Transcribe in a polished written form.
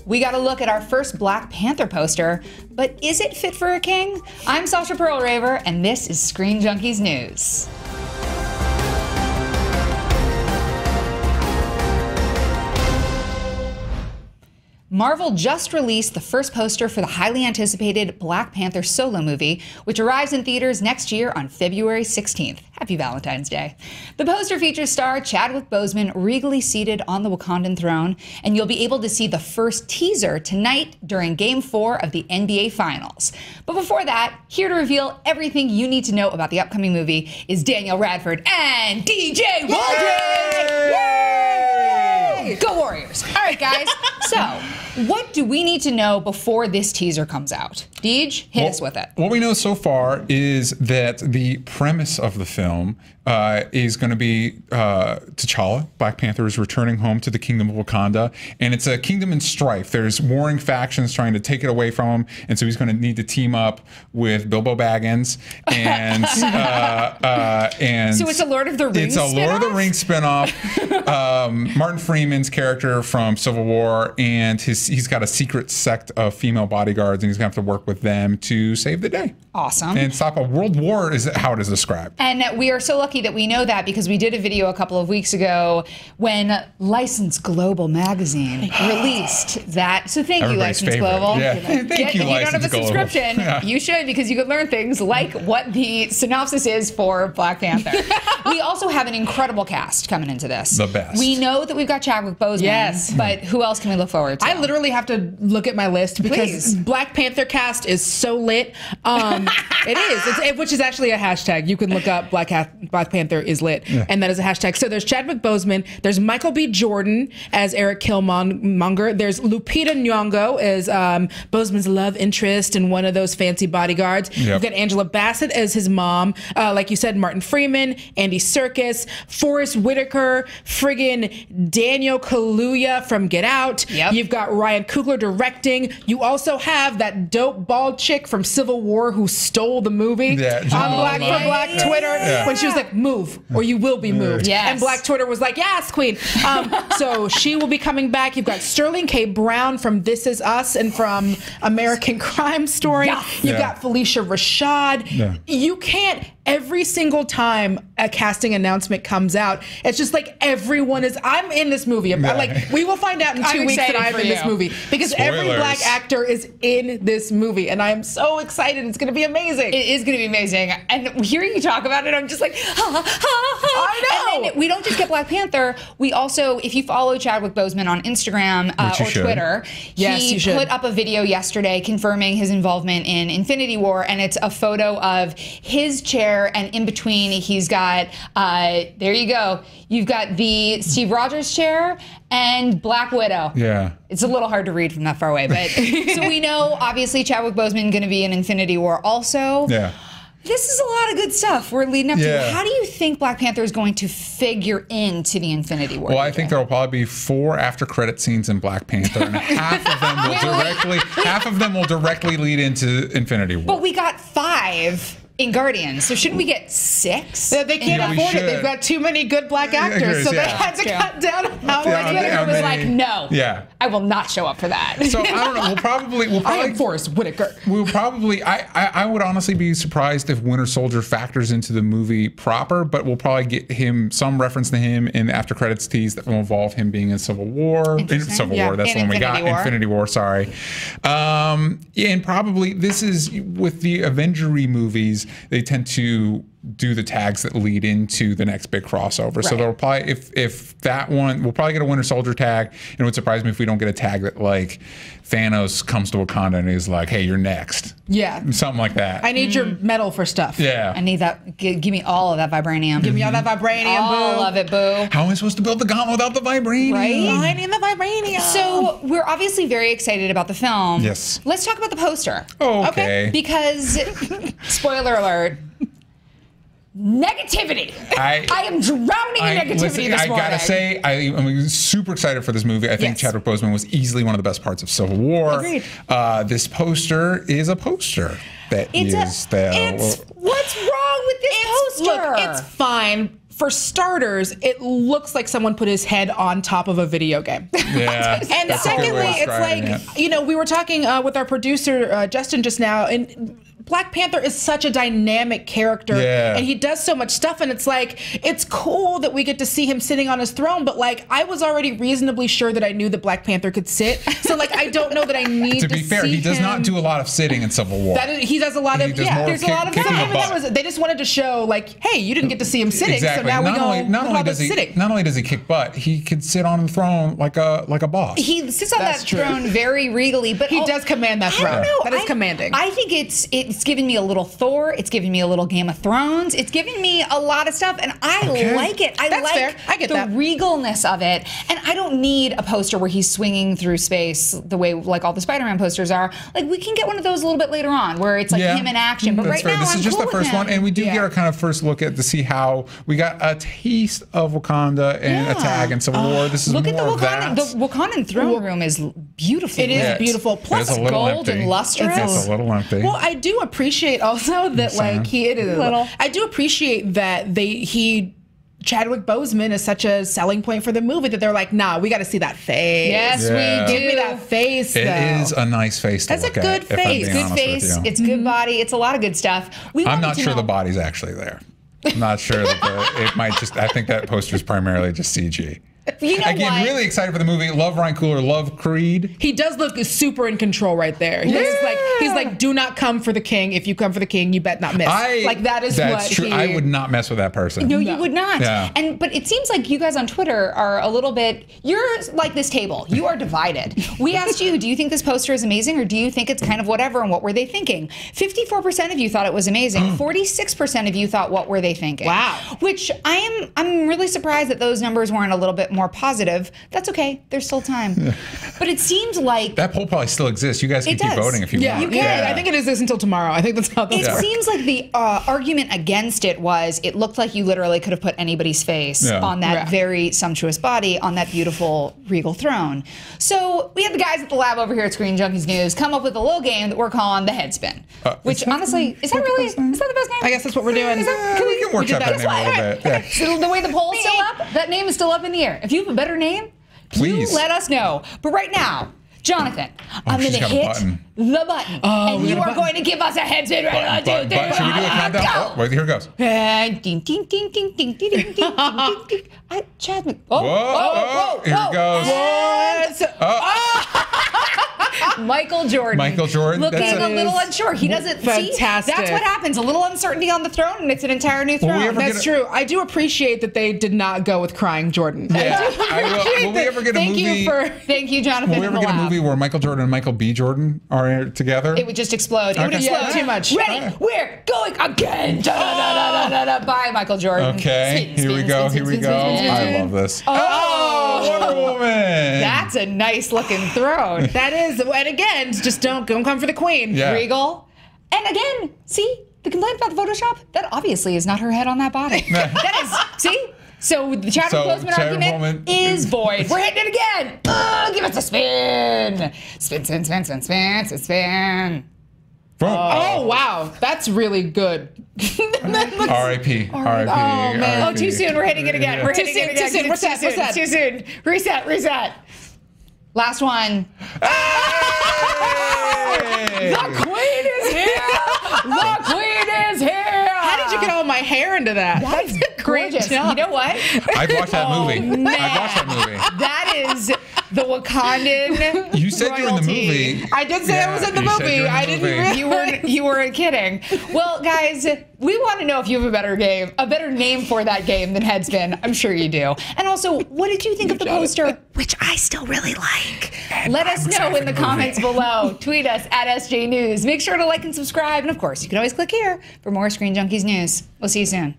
we got a look at our first Black Panther poster, but is it fit for a king? I'm Sasha Pearl-Raver, and this is Screen Junkies News. Marvel just released the first poster for the highly anticipated Black Panther solo movie, which arrives in theaters next year on February 16th. Happy Valentine's Day. The poster features star Chadwick Boseman regally seated on the Wakandan throne, and you'll be able to see the first teaser tonight during Game 4 of the NBA Finals. But before that, here to reveal everything you need to know about the upcoming movie is Daniel Radford and DJ Waldron! Yay! Go Warriors! All right, guys. So, what do we need to know before this teaser comes out? Deej, hit us with it. What we know so far is that the premise of the film is going to be T'Challa, Black Panther, is returning home to the Kingdom of Wakanda, and it's a kingdom in strife. There's warring factions trying to take it away from him, and so he's going to need to team up with Bilbo Baggins and so it's a Lord of the Rings. It's a Lord of the Rings spinoff. Martin Freeman's character from Civil War, and he's got a secret sect of female bodyguards, and he's going to have to work with them to save the day. Awesome. And stop a world war is how it is described. And we are so lucky that we know that because we did a video a couple of weeks ago when License Global magazine released that. So thank you, License Global. Yeah. Thank you, License Global. If you don't have a subscription, you should, because you could learn things like what the synopsis is for Black Panther. We also have an incredible cast coming into this. The best. We know that we've got Chadwick Boseman, but who else can we look forward to? I literally have to look at my list because Black Panther cast is so lit. It is, which is actually a hashtag. You can look up Black Panther is lit, and that is a hashtag. So there's Chadwick Boseman, there's Michael B. Jordan as Eric Killmonger, there's Lupita Nyong'o as Boseman's love interest and one of those fancy bodyguards. We've got Angela Bassett as his mom, like you said, Martin Freeman, Andy Serkis, Forrest Whitaker, friggin' Daniel Kaluuya from Get Out. You've got Ryan Coogler directing. You also have that dope bald chick from Civil War who stole the movie on Black Twitter when she was like, move or you will be moved. And Black Twitter was like, yes, queen. So she will be coming back. You've got Sterling K. Brown from This Is Us and from American Crime Story. You've got Felicia Rashad. You can't, every single time a casting announcement comes out, it's just like everyone is, I'm in this movie. Like, we will find out in 2 weeks that I'm in this movie because every Black actor is in this movie, and I am so excited. It's going to be amazing. It is going to be amazing. And hearing you talk about it, I'm just like, I know. And then we don't just get Black Panther. We also, if you follow Chadwick Boseman on Instagram or Twitter, he put up a video yesterday confirming his involvement in Infinity War, and it's a photo of his chair, and in between he's got, there you go, you've got the Steve Rogers chair and Black Widow. It's a little hard to read from that far away, but so we know obviously Chadwick Boseman going to be in Infinity War also. This is a lot of good stuff we're leading up to. How do you think Black Panther is going to figure into the Infinity War? Well, I think there will probably be 4 after-credit scenes in Black Panther, and half of them will directly lead into Infinity War. But we got 5 in Guardians, so shouldn't we get 6? They can't afford it. They've got too many good Black actors, so they had to cut down on how many. Was like, no, I will not show up for that. So I don't know. We'll probably I am Forrest Whitaker. We'll probably. I would honestly be surprised if Winter Soldier factors into the movie proper, but we'll probably get some reference to him in the after credits tease that will involve him being in Civil War. In Civil War, that's the one we got. Infinity War, sorry. And probably this is with the Avengery movies. They tend to do the tags that lead into the next big crossover. So they'll probably, if that one, we'll probably get a Winter Soldier tag. And it would surprise me if we don't get a tag that like Thanos comes to Wakanda and is like, hey, you're next. Something like that. I need your medal for stuff. I need that. Give me all of that vibranium. Give me all that vibranium, boo. All of it, boo. How am I supposed to build the gauntlet without the vibranium? I need the vibranium. So we're obviously very excited about the film. Let's talk about the poster. Okay. Because, spoiler alert, negativity. I am drowning in negativity this morning. I gotta say, I'm super excited for this movie. I think Chadwick Boseman was easily one of the best parts of Civil War. Agreed. This poster is a poster that what's wrong with this poster? Look, it's fine. for starters, it looks like someone put his head on top of a video game. Yeah. And secondly, it's like, you know, we were talking with our producer, Justin, just now, and Black Panther is such a dynamic character, and he does so much stuff, and it's like, it's cool that we get to see him sitting on his throne, but like, I was already reasonably sure that I knew that Black Panther could sit, so like, I don't know that I need to be fair, he does not do a lot of sitting in Civil War. He does a lot of, there's a lot of they just wanted to show like, hey, you didn't get to see him sitting, so now we know how to sitting. Not only does he kick butt, he could sit on the throne like a boss. He sits on that throne very regally, but he does command that throne. That is commanding. I think it's giving me a little Thor, it's giving me a little Game of Thrones, it's giving me a lot of stuff, and I like it. I like fair. I get the that. regalness of it, and I don't need a poster where he's swinging through space the way like all the Spider-Man posters are. Like, we can get one of those a little bit later on where it's like him in action, but right now this is just the first one, and we do get our kind of first look at to see how we got a taste of Wakanda and a tag in Civil War. This is look more at of that. The Wakandan throne room is beautiful. It is beautiful. Plus it's gold and lustrous. It's a little empty. Well, I do appreciate also that like I do appreciate that Chadwick Boseman is such a selling point for the movie that they're like, nah, we got to see that face. Yes, we do. Give me that face. It is a nice face. That's a good face. Good face. It's good body. It's a lot of good stuff. I'm not sure the body's actually there. I'm not sure that it might just. I think that poster is primarily just CG. You know Again, really excited for the movie. Love Ryan Coogler. Love Creed. He does look super in control right there. He's like, do not come for the king. If you come for the king, you bet not miss. That's true. I would not mess with that person. No, you would not. Yeah. But it seems like you guys on Twitter are a little bit. You're like this table. You are divided. We asked you, do you think this poster is amazing, or do you think it's kind of whatever? And what were they thinking? 54% of you thought it was amazing. 46% of you thought, what were they thinking? Wow. Which I'm really surprised that those numbers weren't a little bit more positive. That's okay. There's still time. But it seems like that poll probably still exists. You guys can keep voting if you want. You can. I think it exists until tomorrow. I think that's how that works. It seems like the argument against it was it looked like you literally could have put anybody's face on that very sumptuous body on that beautiful regal throne. So we had the guys at the lab over here at Screen Junkies News come up with a little game that we're calling the Headspin. Which honestly, is that the best name? I guess that's what we're doing. We can workshop that name a little bit. Yeah. So the way the poll's still up, that name is still up in the air. If you have a better name, please let us know. But right now, Jonathan, I'm going to hit the button, and you are going to give us a headspin. Right? Should we do a countdown? Oh, wait, here it goes. And ding, ding, ding, ding, ding, ding, ding, ding, ding. Chadwick. Whoa, here it goes. Michael Jordan. Looking a little unsure. He doesn't see. That's what happens. A little uncertainty on the throne, and it's an entire new throne. That's true. I do appreciate that they did not go with crying Jordan. Yeah. Will we ever get a movie? Thank you, Jonathan. Will we ever get a movie where Michael Jordan and Michael B. Jordan are together? It would just explode. It would explode. Too much. Ready? We're going again. Bye, Michael Jordan. Okay. Here we go. I love this. Wonder Woman. That's a nice looking throne. That is. And again, just don't come for the queen. Yeah. Regal. And again, see, the complaint about the Photoshop, that obviously is not her head on that body. That is, see? So the Chadwick Boseman argument is void. We're hitting it again. Give us a spin. Spin, spin, spin, spin, spin, spin, spin. Oh, wow. That's really good. R.I.P. Oh, man. Oh, too soon. We're hitting it again. We're hitting it again. Too soon. Reset. Too soon. Reset. Last one. Hey! The queen is here. How did you get all my hair into that? That's a great job. You know what? I've watched that movie. Man. I've watched that movie. That is the Wakandan. You said you were in the movie. I did say I was in the movie. I didn't really. You weren't kidding. Well, guys, we want to know if you have a better name for that game than Headspin. I'm sure you do. And also, what did you think of the poster, which I still really like? Let us know in the comments below. Tweet us at SJ News. Make sure to like and subscribe. And of course, you can always click here for more Screen Junkies news. We'll see you soon.